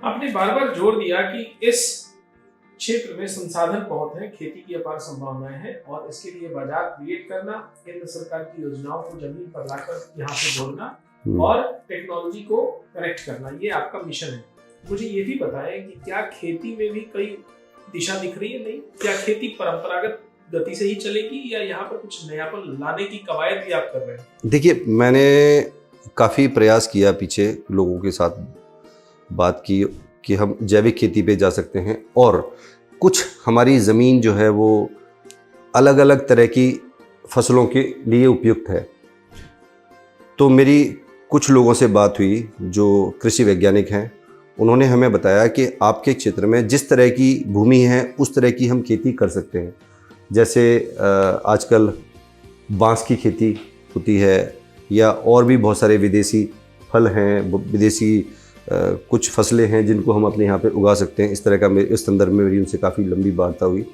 आपने बार बार जोर दिया कि इस क्षेत्र में संसाधन बहुत हैं, खेती की अपार संभावनाएं हैं और इसके लिए बाजार क्रिएट करना, केंद्र सरकार की योजनाओं को जमीन पर लाकर यहाँ से जोड़ना और टेक्नोलॉजी को कनेक्ट करना, ये आपका मिशन है। मुझे ये भी बताएं कि क्या खेती में भी कोई दिशा दिख रही है? नहीं, क्या खेती परंपरागत गति से ही चलेगी या यहाँ पर कुछ नयापन लाने की कवायद भी आप कर रहे हैं? देखिए, मैंने काफ़ी प्रयास किया, पीछे लोगों के साथ बात की कि हम जैविक खेती पे जा सकते हैं और कुछ हमारी ज़मीन जो है वो अलग अलग तरह की फसलों के लिए उपयुक्त है। तो मेरी कुछ लोगों से बात हुई जो कृषि वैज्ञानिक हैं। उन्होंने हमें बताया कि आपके क्षेत्र में जिस तरह की भूमि है उस तरह की हम खेती कर सकते हैं। जैसे आजकल बांस की खेती होती है या और भी बहुत सारे विदेशी फल हैं, विदेशी कुछ फसलें हैं जिनको हम अपने यहाँ पे उगा सकते हैं। इस तरह का इस संदर्भ में मेरी उनसे काफ़ी लंबी वार्ता हुई।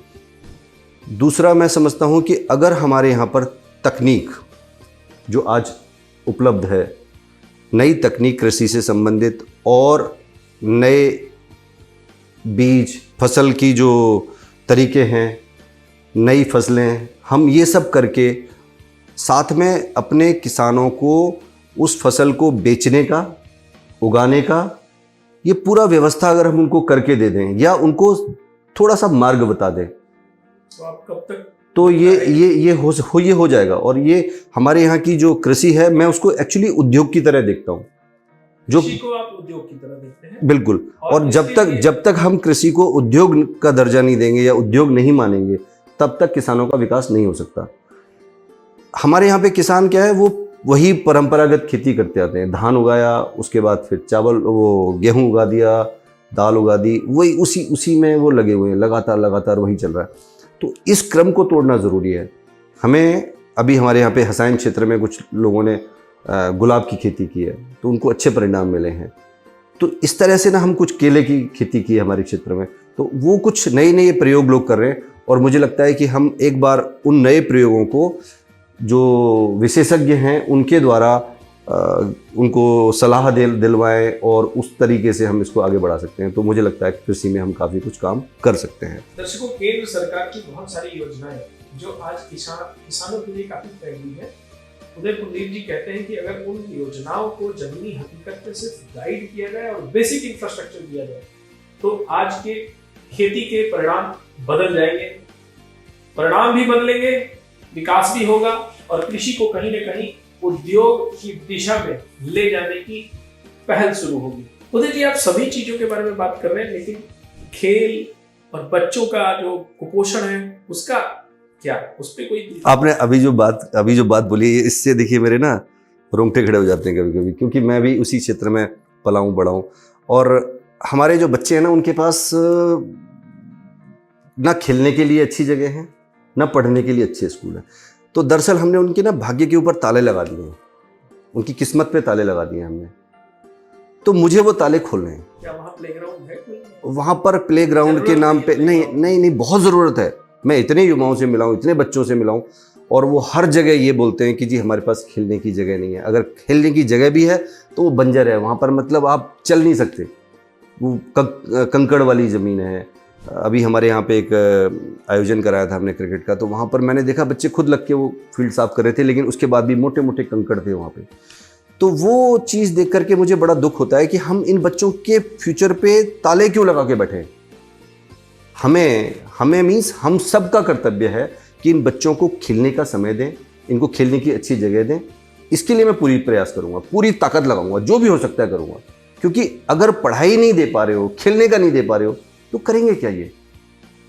दूसरा, मैं समझता हूँ कि अगर हमारे यहाँ पर तकनीक जो आज उपलब्ध है, नई तकनीक कृषि से संबंधित और नए बीज, फसल की जो तरीके हैं, नई फसलें, हम ये सब करके साथ में अपने किसानों को उस फसल को बेचने का, उगाने का, ये पूरा व्यवस्था अगर हम उनको करके दे दें या उनको थोड़ा सा मार्ग बता दें तो आप कब तक तो ये हो जाएगा। और ये हमारे यहाँ की जो कृषि है, मैं उसको एक्चुअली उद्योग की तरह देखता हूँ। जो कृषि को आप उद्योग की तरह देखते हैं? बिल्कुल। और जब तक हम कृषि को उद्योग का दर्जा नहीं देंगे या उद्योग नहीं मानेंगे, तब तक किसानों का विकास नहीं हो सकता। हमारे यहाँ पे किसान क्या है, वो वही परंपरागत खेती करते आते हैं। धान उगाया, उसके बाद फिर चावल, वो गेहूं उगा दिया, दाल उगा दी, वही उसी में वो लगे हुए हैं, लगातार वही चल रहा है। तो इस क्रम को तोड़ना ज़रूरी है। हमें अभी हमारे यहाँ पे हसाइन क्षेत्र में कुछ लोगों ने गुलाब की खेती की है, तो उनको अच्छे परिणाम मिले हैं। तो इस तरह से ना हम कुछ केले की खेती की है हमारे क्षेत्र में, तो वो कुछ नए प्रयोग लोग कर रहे हैं। और मुझे लगता है कि हम एक बार उन नए प्रयोगों को जो विशेषज्ञ हैं उनके द्वारा उनको सलाह दिलवाएं और उस तरीके से हम इसको आगे बढ़ा सकते हैं। तो मुझे लगता है कि कृषि में हम काफ़ी कुछ काम कर सकते हैं। दर्शकों, केंद्र सरकार की बहुत सारी योजनाएं जो आज किसानों के लिए काफ़ी फैली है। उदय कुलदीप जी कहते हैं कि अगर उन योजनाओं को जमीनी हकीकत पे सिर्फ गाइड किया जाए और बेसिक इंफ्रास्ट्रक्चर दिया जाए तो आज के खेती के परिणाम बदल जाएंगे, परिणाम भी बदलेंगे, विकास भी होगा और कृषि को कहीं न कहीं उद्योग की दिशा में ले जाने की पहल शुरू होगी। उदय जी, आप सभी चीजों के बारे में बात कर रहे हैं, लेकिन खेल और बच्चों का जो कुपोषण है उसका क्या, उस पे कोई? आपने अभी जो बात बोली, इससे देखिए मेरे ना रोंगटे खड़े हो जाते हैं कभी कभी, क्योंकि मैं भी उसी क्षेत्र में पला हूँ, बड़ा हूँ। और हमारे जो बच्चे हैं ना, उनके पास ना खेलने के लिए अच्छी जगह है, ना पढ़ने के लिए अच्छे स्कूल हैं। तो दरअसल हमने उनके ना भाग्य के ऊपर ताले लगा दिए हैं, उनकी किस्मत पे ताले लगा दिए हमने। तो मुझे वो ताले खोलने हैं। क्या वहाँ प्लेग्राउंड है कोई? वहाँ पर प्लेग्राउंड के नाम पे नहीं, बहुत ज़रूरत है। मैं इतने युवाओं से मिला हूँ, इतने बच्चों से मिला हूँ, और वो हर जगह ये बोलते हैं कि जी हमारे पास खेलने की जगह नहीं है। अगर खेलने की जगह भी है तो वो बंजर है, वहाँ पर मतलब आप चल नहीं सकते, वो कंकड़ वाली ज़मीन है। अभी हमारे यहाँ पे एक आयोजन कराया था हमने क्रिकेट का, तो वहाँ पर मैंने देखा बच्चे खुद लग के वो फील्ड साफ कर रहे थे, लेकिन उसके बाद भी मोटे मोटे कंकड़ थे वहाँ पे। तो वो चीज़ देख करके मुझे बड़ा दुख होता है कि हम इन बच्चों के फ्यूचर पे ताले क्यों लगा के बैठे हैं। हमें मीन्स हम सब का कर्तव्य है कि इन बच्चों को खेलने का समय दें, इनको खेलने की अच्छी जगह दें। इसके लिए मैं पूरी प्रयास करूँगा, पूरी ताकत लगाऊंगा, जो भी हो सकता है करूँगा। क्योंकि अगर पढ़ाई नहीं दे पा रहे हो, खेलने का नहीं दे पा रहे हो, तो करेंगे क्या ये?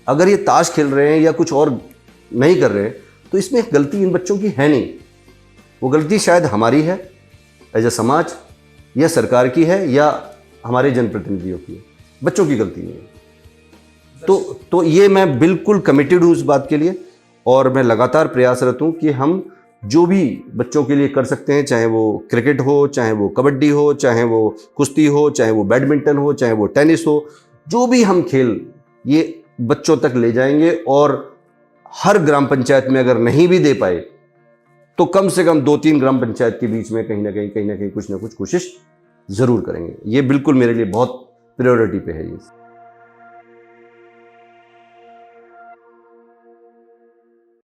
अगर ये ताश खेल रहे हैं या कुछ और नहीं कर रहे हैं तो इसमें गलती इन बच्चों की है नहीं। वो गलती शायद हमारी है एज ए समाज, या सरकार की है, या हमारे जनप्रतिनिधियों की है। बच्चों की गलती नहीं है। तो ये मैं बिल्कुल कमिटेड हूँ इस बात के लिए, और मैं लगातार प्रयासरत हूँ कि हम जो भी बच्चों के लिए कर सकते हैं, चाहे वो क्रिकेट हो, चाहे वो कबड्डी हो, चाहे वो कुश्ती हो, चाहे वो बैडमिंटन हो, चाहे वो टेनिस हो, जो भी हम खेल ये बच्चों तक ले जाएंगे। और हर ग्राम पंचायत में अगर नहीं भी दे पाए तो कम से कम 2-3 ग्राम पंचायत के बीच में कहीं ना कहीं कुछ ना कुछ कोशिश ज़रूर करेंगे। ये बिल्कुल मेरे लिए बहुत प्रायोरिटी पे है ये।